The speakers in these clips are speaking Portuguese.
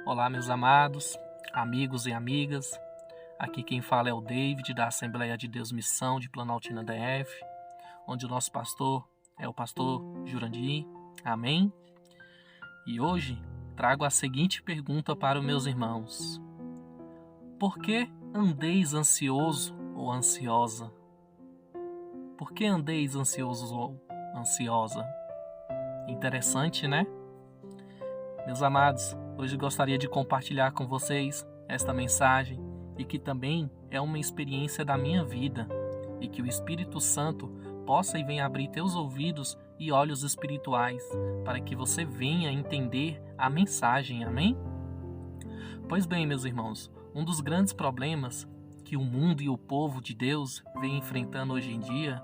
Olá, meus amados, amigos e amigas. Aqui quem fala é o David, da Assembleia de Deus Missão de Planaltina DF, onde o nosso pastor é o pastor Jurandir. Amém? E hoje trago a seguinte pergunta para os meus irmãos: por que andeis ansioso ou ansiosa? Por que andeis ansioso ou ansiosa? Interessante, né? Meus amados, hoje gostaria de compartilhar com vocês esta mensagem e que também é uma experiência da minha vida e que o Espírito Santo possa e venha abrir teus ouvidos e olhos espirituais para que você venha entender a mensagem, amém? Pois bem, meus irmãos, um dos grandes problemas que o mundo e o povo de Deus vem enfrentando hoje em dia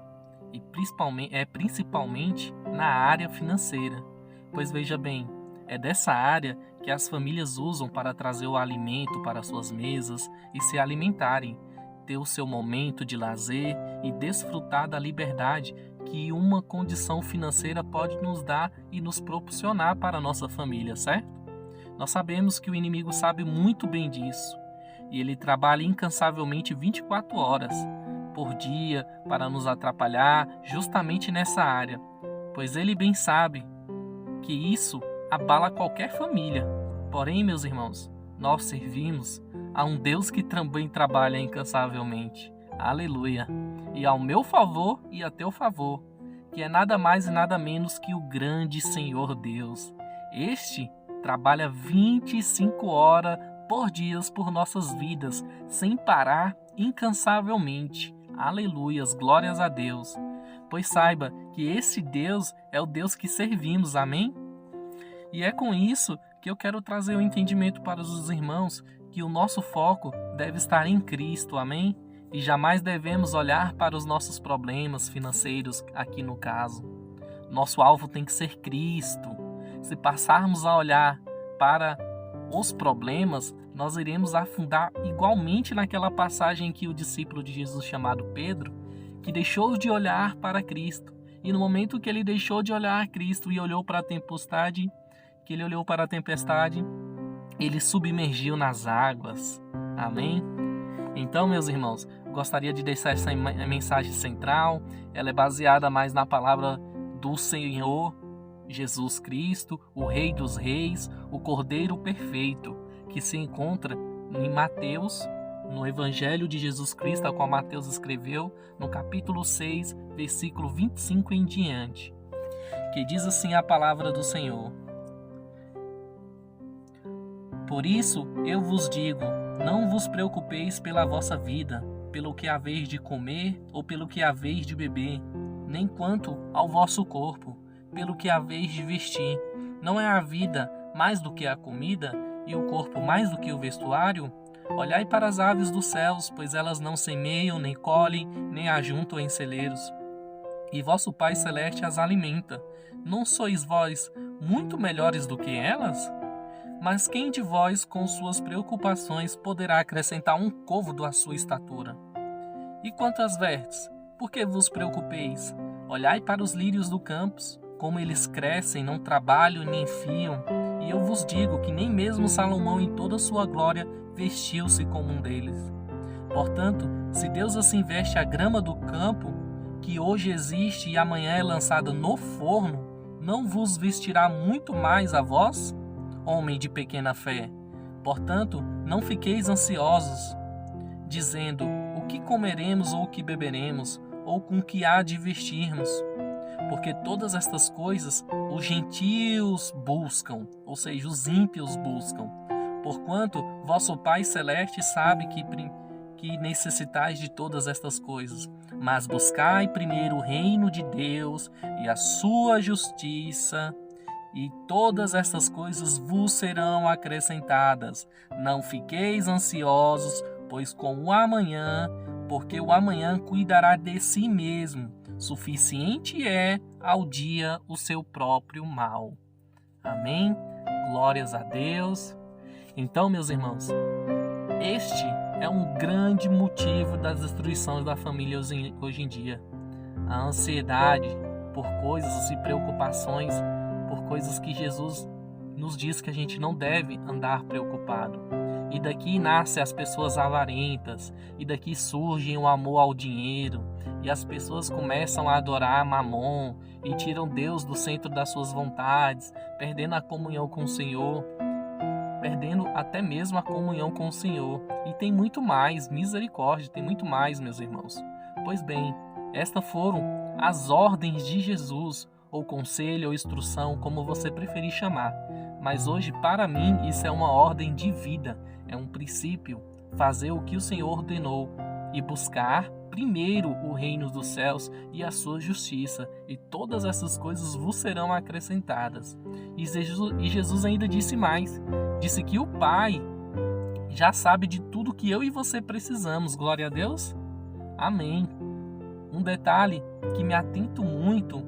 principalmente na área financeira. Pois veja bem, é dessa área que as famílias usam para trazer o alimento para suas mesas e se alimentarem, ter o seu momento de lazer e desfrutar da liberdade que uma condição financeira pode nos dar e nos proporcionar para a nossa família, certo? Nós sabemos que o inimigo sabe muito bem disso e ele trabalha incansavelmente 24 horas por dia para nos atrapalhar justamente nessa área, pois ele bem sabe que isso abala qualquer família. Porém, meus irmãos, nós servimos a um Deus que também trabalha incansavelmente. Aleluia! E ao meu favor e a teu favor, que é nada mais e nada menos que o grande Senhor Deus. Este trabalha 25 horas por dia por nossas vidas, sem parar, incansavelmente. Aleluias, glórias a Deus. Pois saiba que esse Deus é o Deus que servimos, amém? E é com isso que eu quero trazer o entendimento para os irmãos que o nosso foco deve estar em Cristo, amém? E jamais devemos olhar para os nossos problemas financeiros aqui no caso. Nosso alvo tem que ser Cristo. Se passarmos a olhar para os problemas, nós iremos afundar igualmente naquela passagem que o discípulo de Jesus chamado Pedro, que deixou de olhar para Cristo. E no momento que ele deixou de olhar Cristo e olhou para a tempestade, ele submergiu nas águas. Amém? Então, meus irmãos, gostaria de deixar essa mensagem central. Ela é baseada mais na palavra do Senhor Jesus Cristo, o Rei dos Reis, o Cordeiro Perfeito, que se encontra em Mateus, no Evangelho de Jesus Cristo, a qual Mateus escreveu, no capítulo 6, versículo 25 em diante, que diz assim a palavra do Senhor: por isso eu vos digo, não vos preocupeis pela vossa vida, pelo que haveis de comer ou pelo que haveis de beber, nem quanto ao vosso corpo, pelo que haveis de vestir. Não é a vida mais do que a comida, e o corpo mais do que o vestuário? Olhai para as aves dos céus, pois elas não semeiam, nem colhem, nem ajuntam em celeiros, e vosso Pai Celeste as alimenta. Não sois vós muito melhores do que elas? Mas quem de vós, com suas preocupações, poderá acrescentar um côvado à sua estatura? E quanto às vestes, por que vos preocupeis? Olhai para os lírios do campo, como eles crescem, não trabalham nem fiam. E eu vos digo que nem mesmo Salomão em toda a sua glória vestiu-se como um deles. Portanto, se Deus assim veste a grama do campo, que hoje existe e amanhã é lançada no forno, não vos vestirá muito mais a vós, homem de pequena fé? Portanto, não fiqueis ansiosos, dizendo, o que comeremos ou o que beberemos, ou com que há de vestirmos? Porque todas estas coisas os gentios buscam, ou seja, os ímpios buscam. Porquanto vosso Pai Celeste sabe que necessitais de todas estas coisas. Mas buscai primeiro o reino de Deus e a sua justiça, e todas estas coisas vos serão acrescentadas. Não fiqueis ansiosos, pois com o amanhã, porque o amanhã cuidará de si mesmo. Suficiente é ao dia o seu próprio mal. Amém? Glórias a Deus. Então, meus irmãos, este é um grande motivo das destruições da família hoje em dia. A ansiedade por coisas e preocupações por coisas que Jesus nos diz que a gente não deve andar preocupado. E daqui nascem as pessoas avarentas, e daqui surge o amor ao dinheiro, e as pessoas começam a adorar Mamon, e tiram Deus do centro das suas vontades, perdendo a comunhão com o Senhor, perdendo até mesmo a comunhão com o Senhor. E tem muito mais, misericórdia, tem muito mais, meus irmãos. Pois bem, estas foram as ordens de Jesus, ou conselho, ou instrução, como você preferir chamar. Mas hoje, para mim, isso é uma ordem de vida, é um princípio, fazer o que o Senhor ordenou e buscar primeiro o reino dos céus e a sua justiça, e todas essas coisas vos serão acrescentadas. E Jesus ainda disse mais, disse que o Pai já sabe de tudo que eu e você precisamos. Glória a Deus. Amém. Um detalhe que me atento muito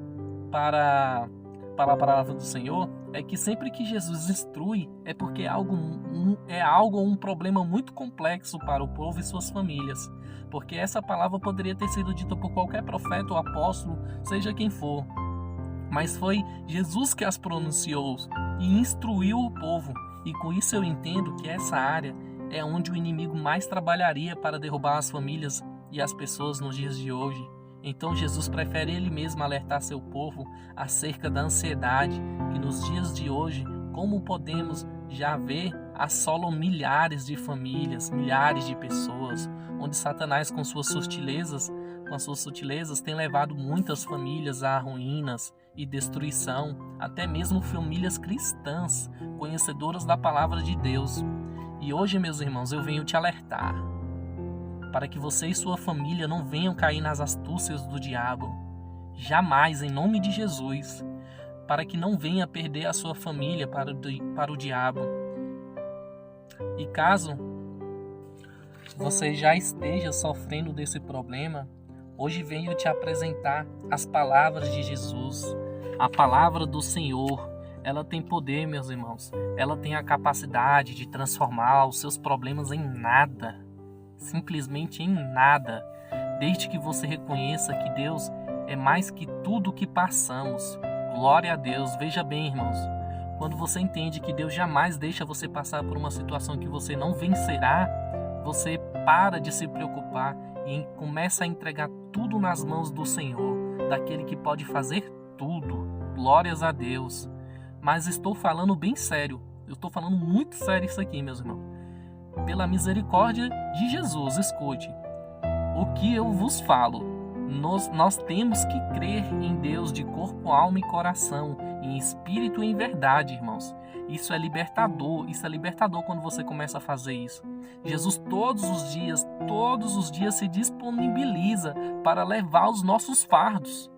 para a palavra do Senhor é que sempre que Jesus instrui é porque é um problema muito complexo para o povo e suas famílias, porque essa palavra poderia ter sido dita por qualquer profeta ou apóstolo, seja quem for, mas foi Jesus que as pronunciou e instruiu o povo, e com isso eu entendo que essa área é onde o inimigo mais trabalharia para derrubar as famílias e as pessoas nos dias de hoje. Então Jesus prefere ele mesmo alertar seu povo acerca da ansiedade, que nos dias de hoje, como podemos já ver, assolam milhares de famílias, milhares de pessoas, onde Satanás com suas sutilezas tem levado muitas famílias a ruínas e destruição, até mesmo famílias cristãs, conhecedoras da palavra de Deus. E hoje, meus irmãos, eu venho te alertar, para que você e sua família não venham cair nas astúcias do diabo. Jamais, em nome de Jesus. Para que não venha perder a sua família para o diabo. E caso você já esteja sofrendo desse problema, hoje venho te apresentar as palavras de Jesus. A palavra do Senhor, ela tem poder, meus irmãos. Ela tem a capacidade de transformar os seus problemas em nada. Simplesmente em nada, desde que você reconheça que Deus é mais que tudo que passamos. Glória a Deus. Veja bem, irmãos, quando você entende que Deus jamais deixa você passar por uma situação que você não vencerá, você para de se preocupar e começa a entregar tudo nas mãos do Senhor, daquele que pode fazer tudo. Glórias a Deus. Mas estou falando bem sério, eu estou falando muito sério isso aqui, meus irmãos. Pela misericórdia de Jesus, escute, o que eu vos falo, nós temos que crer em Deus de corpo, alma e coração, em espírito e em verdade, irmãos. Isso é libertador quando você começa a fazer isso. Jesus todos os dias se disponibiliza para levar os nossos fardos,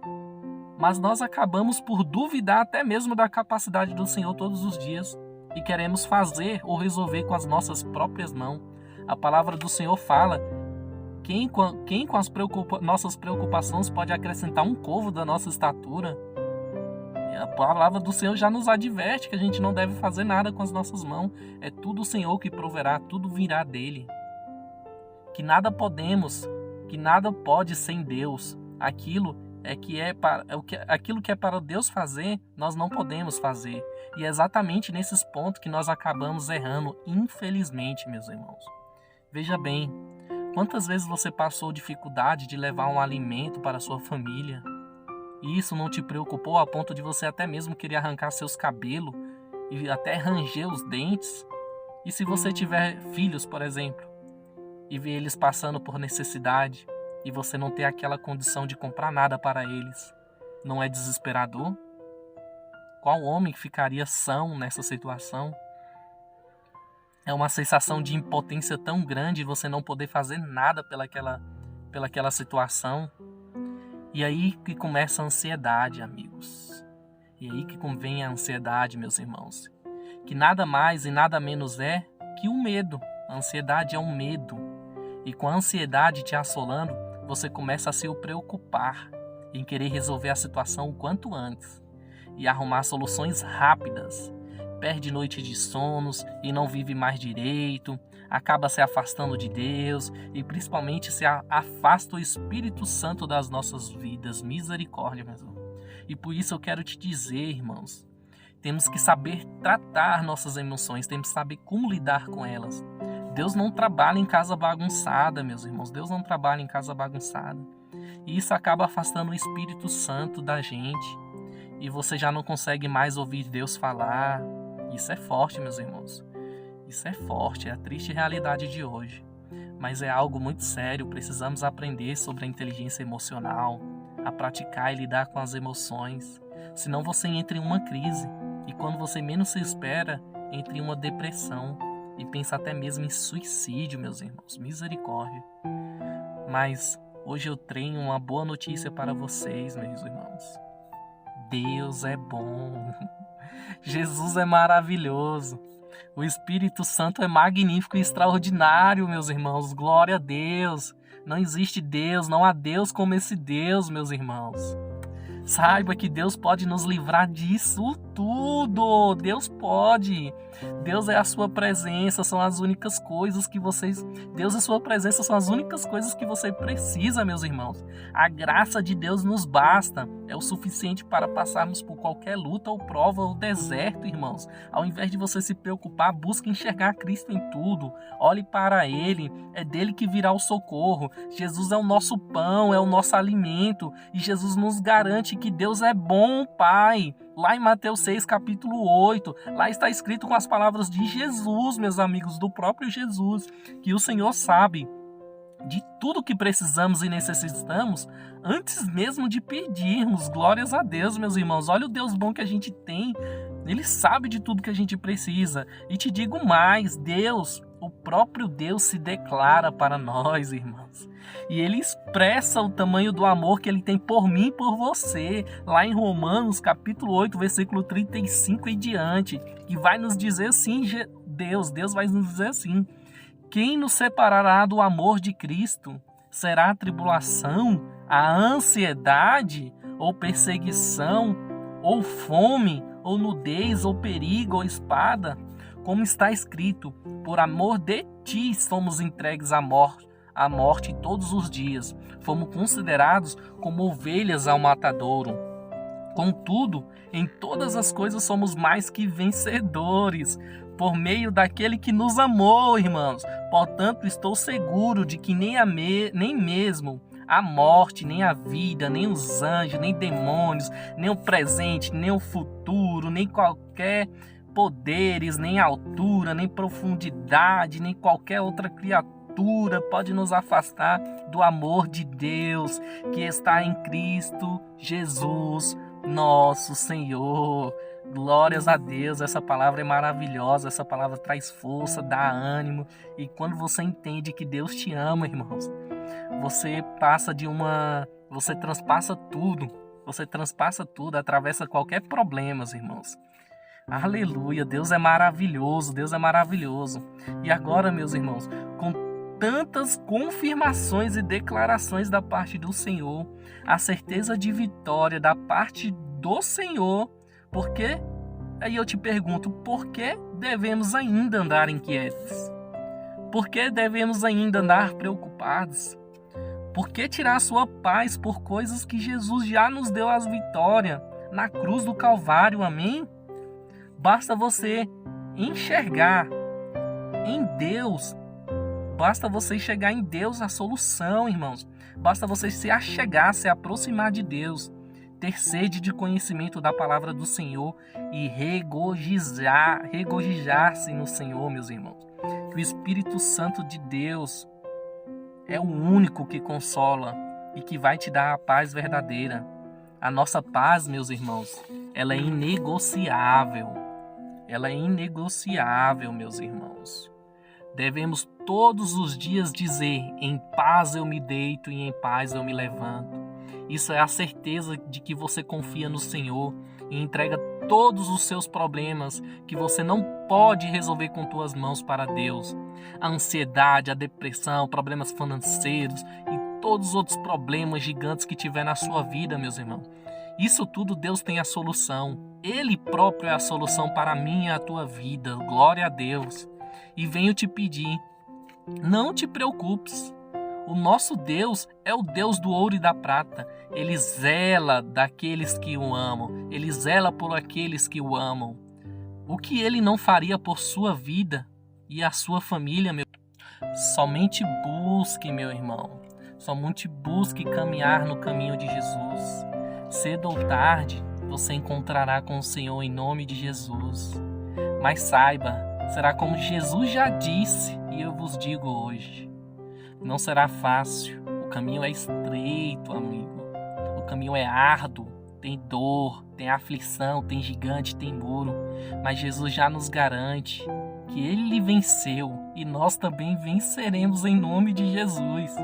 mas nós acabamos por duvidar até mesmo da capacidade do Senhor todos os dias. E queremos fazer ou resolver com as nossas próprias mãos. A palavra do Senhor fala: quem com as nossas preocupações pode acrescentar um côvado da nossa estatura? E a palavra do Senhor já nos adverte que a gente não deve fazer nada com as nossas mãos. É tudo o Senhor que proverá, tudo virá dele. Que nada pode sem Deus. Aquilo que é para Deus fazer, nós não podemos fazer. E é exatamente nesses pontos que nós acabamos errando, infelizmente, meus irmãos. Veja bem, quantas vezes você passou dificuldade de levar um alimento para a sua família? E isso não te preocupou a ponto de você até mesmo querer arrancar seus cabelos e até ranger os dentes? E se você tiver filhos, por exemplo, e ver eles passando por necessidade, e você não ter aquela condição de comprar nada para eles, não é desesperador? Qual homem ficaria são nessa situação? É uma sensação de impotência tão grande você não poder fazer nada pelaquela situação. E aí que começa a ansiedade, amigos. E aí que convém a ansiedade, meus irmãos. Que nada mais e nada menos é que o medo. A ansiedade é um medo. E com a ansiedade te assolando, você começa a se preocupar em querer resolver a situação o quanto antes e arrumar soluções rápidas. Perde noite de sonos e não vive mais direito, acaba se afastando de Deus e principalmente se afasta o Espírito Santo das nossas vidas. Misericórdia, meu irmão. E por isso eu quero te dizer, irmãos, Temos que saber tratar nossas emoções, temos que saber como lidar com elas. Deus não trabalha em casa bagunçada, meus irmãos. Deus não trabalha em casa bagunçada. E isso acaba afastando o Espírito Santo da gente. E você já não consegue mais ouvir Deus falar. Isso é forte, meus irmãos. Isso é forte, é a triste realidade de hoje. Mas é algo muito sério. Precisamos aprender sobre a inteligência emocional, a praticar e lidar com as emoções. Senão você entra em uma crise. E quando você menos se espera, entra em uma depressão. E pensa até mesmo em suicídio, meus irmãos. Misericórdia. Mas hoje eu tenho uma boa notícia para vocês, meus irmãos. Deus é bom. Jesus é maravilhoso. O Espírito Santo é magnífico e extraordinário, meus irmãos. Glória a Deus. Não existe Deus, não há Deus como esse Deus, meus irmãos. Saiba que Deus pode nos livrar disso tudo. Deus pode. Deus é a sua presença, são as únicas coisas que vocês... Deus e sua presença são as únicas coisas que você precisa, meus irmãos. A graça de Deus nos basta. É o suficiente para passarmos por qualquer luta ou prova ou deserto, irmãos. Ao invés de você se preocupar, busque enxergar Cristo em tudo. Olhe para Ele. É dele que virá o socorro. Jesus é o nosso pão, é o nosso alimento. E Jesus nos garante que Deus é bom, Pai. Lá em Mateus 6, capítulo 8, lá está escrito com as palavras de Jesus, meus amigos, do próprio Jesus, que o Senhor sabe de tudo que precisamos e necessitamos antes mesmo de pedirmos. Glórias a Deus, meus irmãos. Olha o Deus bom que a gente tem. Ele sabe de tudo que a gente precisa. E te digo mais, Deus, o próprio Deus se declara para nós, irmãos. E Ele expressa o tamanho do amor que Ele tem por mim e por você. Lá em Romanos, capítulo 8, versículo 35 e diante. Que vai nos dizer assim, Deus vai nos dizer assim: quem nos separará do amor de Cristo? Será a tribulação, a ansiedade, ou perseguição, ou fome, ou nudez, ou perigo, ou espada? Como está escrito, por amor de ti somos entregues à morte todos os dias. Fomos considerados como ovelhas ao matadouro. Contudo, em todas as coisas somos mais que vencedores, por meio daquele que nos amou, irmãos. Portanto, estou seguro de que nem mesmo a morte, nem a vida, nem os anjos, nem demônios, nem o presente, nem o futuro, nem qualquer poderes, nem altura, nem profundidade, nem qualquer outra criatura pode nos afastar do amor de Deus que está em Cristo Jesus, nosso Senhor. Glórias a Deus, essa palavra é maravilhosa, essa palavra traz força, dá ânimo. E quando você entende que Deus te ama, irmãos, você transpassa tudo, atravessa qualquer problema, irmãos. Aleluia, Deus é maravilhoso, Deus é maravilhoso. E agora, meus irmãos, com tantas confirmações e declarações da parte do Senhor, a certeza de vitória da parte do Senhor, porque aí eu te pergunto, por que devemos ainda andar inquietos? Por que devemos ainda andar preocupados? Por que tirar a sua paz por coisas que Jesus já nos deu as vitórias na cruz do Calvário, amém? Basta você enxergar em Deus, basta você enxergar em Deus a solução, irmãos. Basta você se achegar, se aproximar de Deus, ter sede de conhecimento da palavra do Senhor e regozijar-se no Senhor, meus irmãos. Que o Espírito Santo de Deus é o único que consola e que vai te dar a paz verdadeira. A nossa paz, meus irmãos, ela é inegociável. Ela é inegociável, meus irmãos. Devemos todos os dias dizer: em paz eu me deito e em paz eu me levanto. Isso é a certeza de que você confia no Senhor e entrega todos os seus problemas que você não pode resolver com tuas mãos para Deus. A ansiedade, a depressão, problemas financeiros e todos os outros problemas gigantes que tiver na sua vida, meus irmãos. Isso tudo Deus tem a solução. Ele próprio é a solução para a minha e a tua vida. Glória a Deus. E venho te pedir, não te preocupes. O nosso Deus é o Deus do ouro e da prata. Ele zela daqueles que o amam. Ele zela por aqueles que o amam. O que ele não faria por sua vida e a sua família, meu? Somente busque, meu irmão. Somente busque caminhar no caminho de Jesus. Cedo ou tarde, você encontrará com o Senhor em nome de Jesus. Mas saiba, será como Jesus já disse, e eu vos digo hoje. Não será fácil. O caminho é estreito, amigo. O caminho é árduo. Tem dor, tem aflição, tem gigante, tem muro. Mas Jesus já nos garante que Ele venceu e nós também venceremos em nome de Jesus.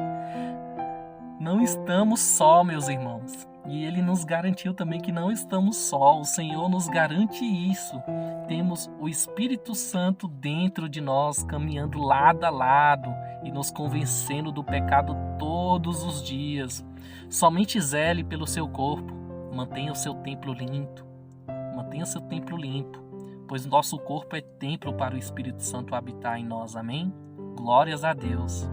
Não estamos só, meus irmãos. E Ele nos garantiu também que não estamos só. O Senhor nos garante isso. Temos o Espírito Santo dentro de nós, caminhando lado a lado e nos convencendo do pecado todos os dias. Somente zele pelo seu corpo. Mantenha o seu templo limpo. Mantenha o seu templo limpo, pois nosso corpo é templo para o Espírito Santo habitar em nós. Amém? Glórias a Deus.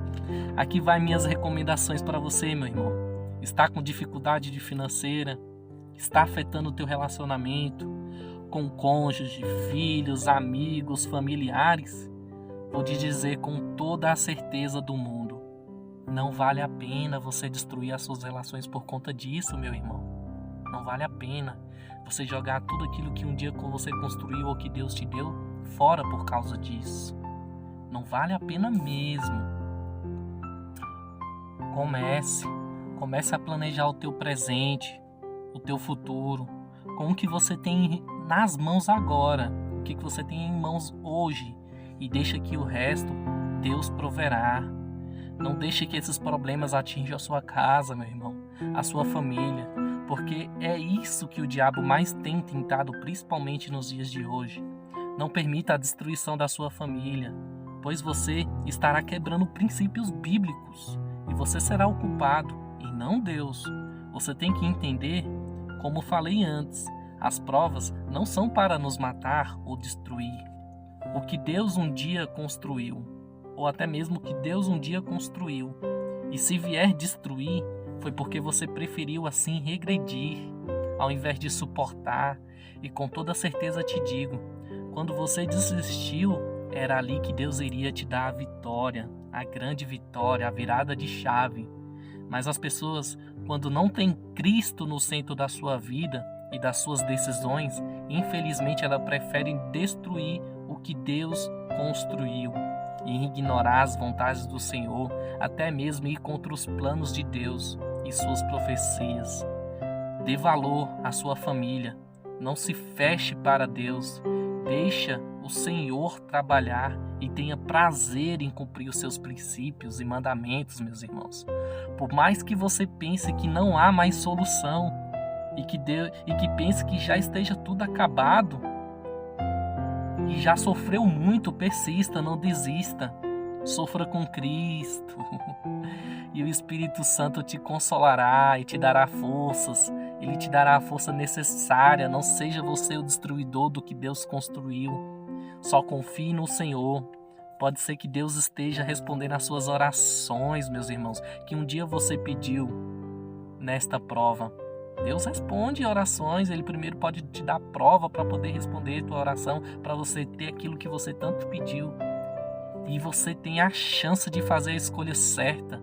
Aqui vai minhas recomendações para você, meu irmão. Está com dificuldade financeira? Está afetando o teu relacionamento com cônjuge, filhos, amigos, familiares? Vou te dizer com toda a certeza do mundo, não vale a pena você destruir as suas relações por conta disso, meu irmão. Não vale a pena você jogar tudo aquilo que um dia você construiu ou que Deus te deu fora por causa disso. Não vale a pena mesmo. Comece a planejar o teu presente, o teu futuro, com o que você tem nas mãos agora, o que você tem em mãos hoje, e deixa que o resto Deus proverá. Não deixe que esses problemas atinjam a sua casa, meu irmão, a sua família, porque é isso que o diabo mais tem tentado, principalmente nos dias de hoje. Não permita a destruição da sua família, pois você estará quebrando princípios bíblicos e você será o culpado e não Deus. Você tem que entender, como falei antes, as provas não são para nos matar ou destruir. O que Deus um dia construiu, ou até mesmo o que Deus um dia construiu, e se vier destruir, foi porque você preferiu assim regredir, ao invés de suportar. E com toda certeza te digo, quando você desistiu, era ali que Deus iria te dar a vitória, a grande vitória, a virada de chave. Mas as pessoas, quando não têm Cristo no centro da sua vida e das suas decisões, infelizmente elas preferem destruir o que Deus construiu e ignorar as vontades do Senhor, até mesmo ir contra os planos de Deus e suas profecias. Dê valor à sua família, não se feche para Deus, deixa o Senhor trabalhar e tenha prazer em cumprir os seus princípios e mandamentos, meus irmãos. Por mais que você pense que não há mais solução e que pense que já esteja tudo acabado e já sofreu muito, persista, não desista. Sofra com Cristo e o Espírito Santo te consolará e te dará forças. Ele te dará a força necessária. Não seja você o destruidor do que Deus construiu. Só confie no Senhor. Pode ser que Deus esteja respondendo às suas orações, meus irmãos, que um dia você pediu nesta prova. Deus responde orações. Ele primeiro pode te dar prova para poder responder a tua oração, para você ter aquilo que você tanto pediu. E você tem a chance de fazer a escolha certa.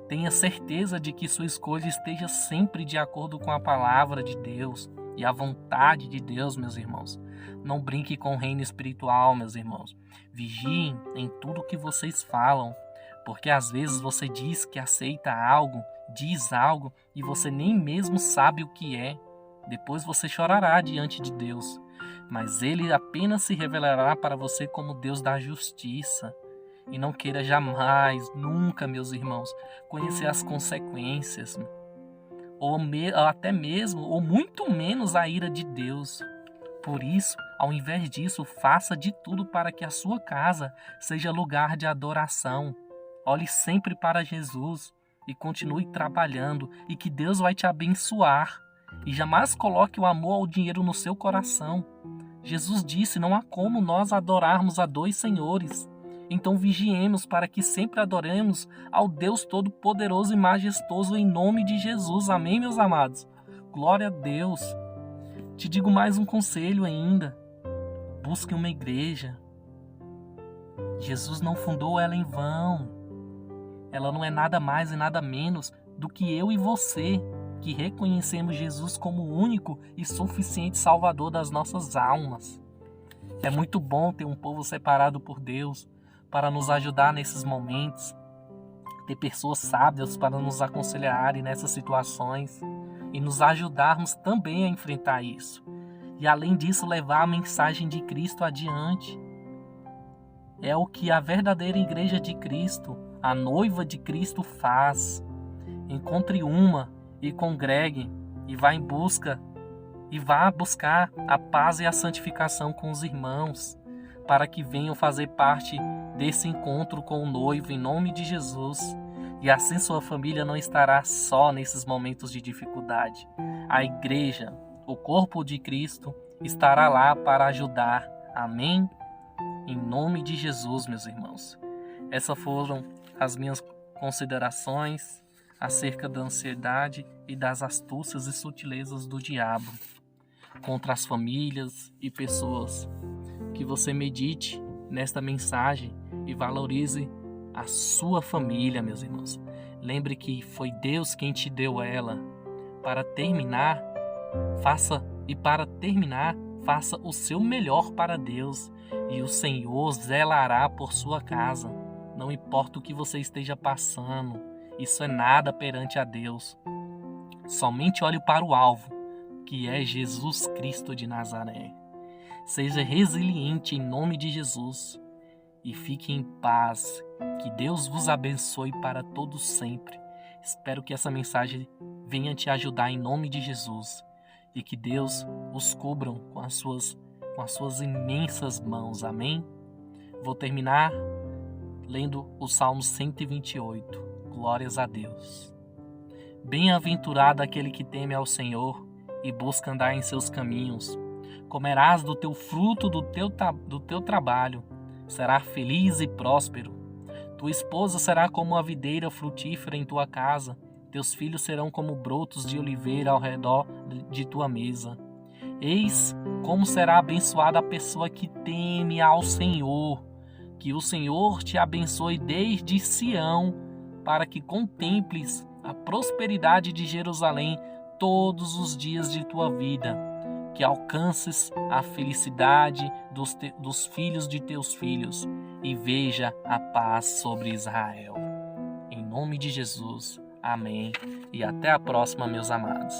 Tenha certeza de que sua escolha esteja sempre de acordo com a palavra de Deus e a vontade de Deus, meus irmãos. Não brinque com o reino espiritual, meus irmãos. Vigiem em tudo que vocês falam, porque às vezes você diz que aceita algo, diz algo e você nem mesmo sabe o que é. Depois você chorará diante de Deus, mas Ele apenas se revelará para você como Deus da justiça. E não queira jamais, nunca, meus irmãos, conhecer as consequências, ou até mesmo, ou muito menos a ira de Deus. Por isso, ao invés disso, faça de tudo para que a sua casa seja lugar de adoração. Olhe sempre para Jesus e continue trabalhando, e que Deus vai te abençoar. E jamais coloque o amor ao dinheiro no seu coração. Jesus disse, não há como nós adorarmos a dois senhores. Então vigiemos para que sempre adoremos ao Deus Todo-Poderoso e Majestoso em nome de Jesus. Amém, meus amados? Glória a Deus. Te digo mais um conselho ainda. Busque uma igreja. Jesus não fundou ela em vão. Ela não é nada mais e nada menos do que eu e você, que reconhecemos Jesus como o único e suficiente Salvador das nossas almas. É muito bom ter um povo separado por Deus para nos ajudar nesses momentos, ter pessoas sábias para nos aconselharem nessas situações e nos ajudarmos também a enfrentar isso. E além disso, levar a mensagem de Cristo adiante. É o que a verdadeira igreja de Cristo, a noiva de Cristo, faz. Encontre uma e congregue e vá buscar a paz e a santificação com os irmãos, para que venham fazer parte desse encontro com o noivo em nome de Jesus. E assim sua família não estará só nesses momentos de dificuldade. A igreja, o corpo de Cristo, estará lá para ajudar. Amém? Em nome de Jesus, meus irmãos. Essas foram as minhas considerações acerca da ansiedade e das astúcias e sutilezas do diabo contra as famílias e pessoas. Que você medite nesta mensagem e valorize a sua família, meus irmãos. Lembre que foi Deus quem te deu ela. Para terminar, faça o seu melhor para Deus, e o Senhor zelará por sua casa. Não importa o que você esteja passando, isso é nada perante a Deus. Somente olhe para o alvo, que é Jesus Cristo de Nazaré. Seja resiliente em nome de Jesus e fique em paz. Que Deus vos abençoe para todos sempre. Espero que essa mensagem venha te ajudar em nome de Jesus e que Deus os cubra com as suas imensas mãos. Amém? Vou terminar lendo o Salmo 128. Glórias a Deus. Bem-aventurado aquele que teme ao Senhor e busca andar em seus caminhos. Comerás do teu fruto do teu trabalho. Será feliz e próspero. Tua esposa será como a videira frutífera em tua casa. Teus filhos serão como brotos de oliveira ao redor de tua mesa. Eis como será abençoada a pessoa que teme ao Senhor. Que o Senhor te abençoe desde Sião, para que contemples a prosperidade de Jerusalém todos os dias de tua vida. Que alcances a felicidade dos filhos de teus filhos e veja a paz sobre Israel. Em nome de Jesus, amém. E até a próxima, meus amados.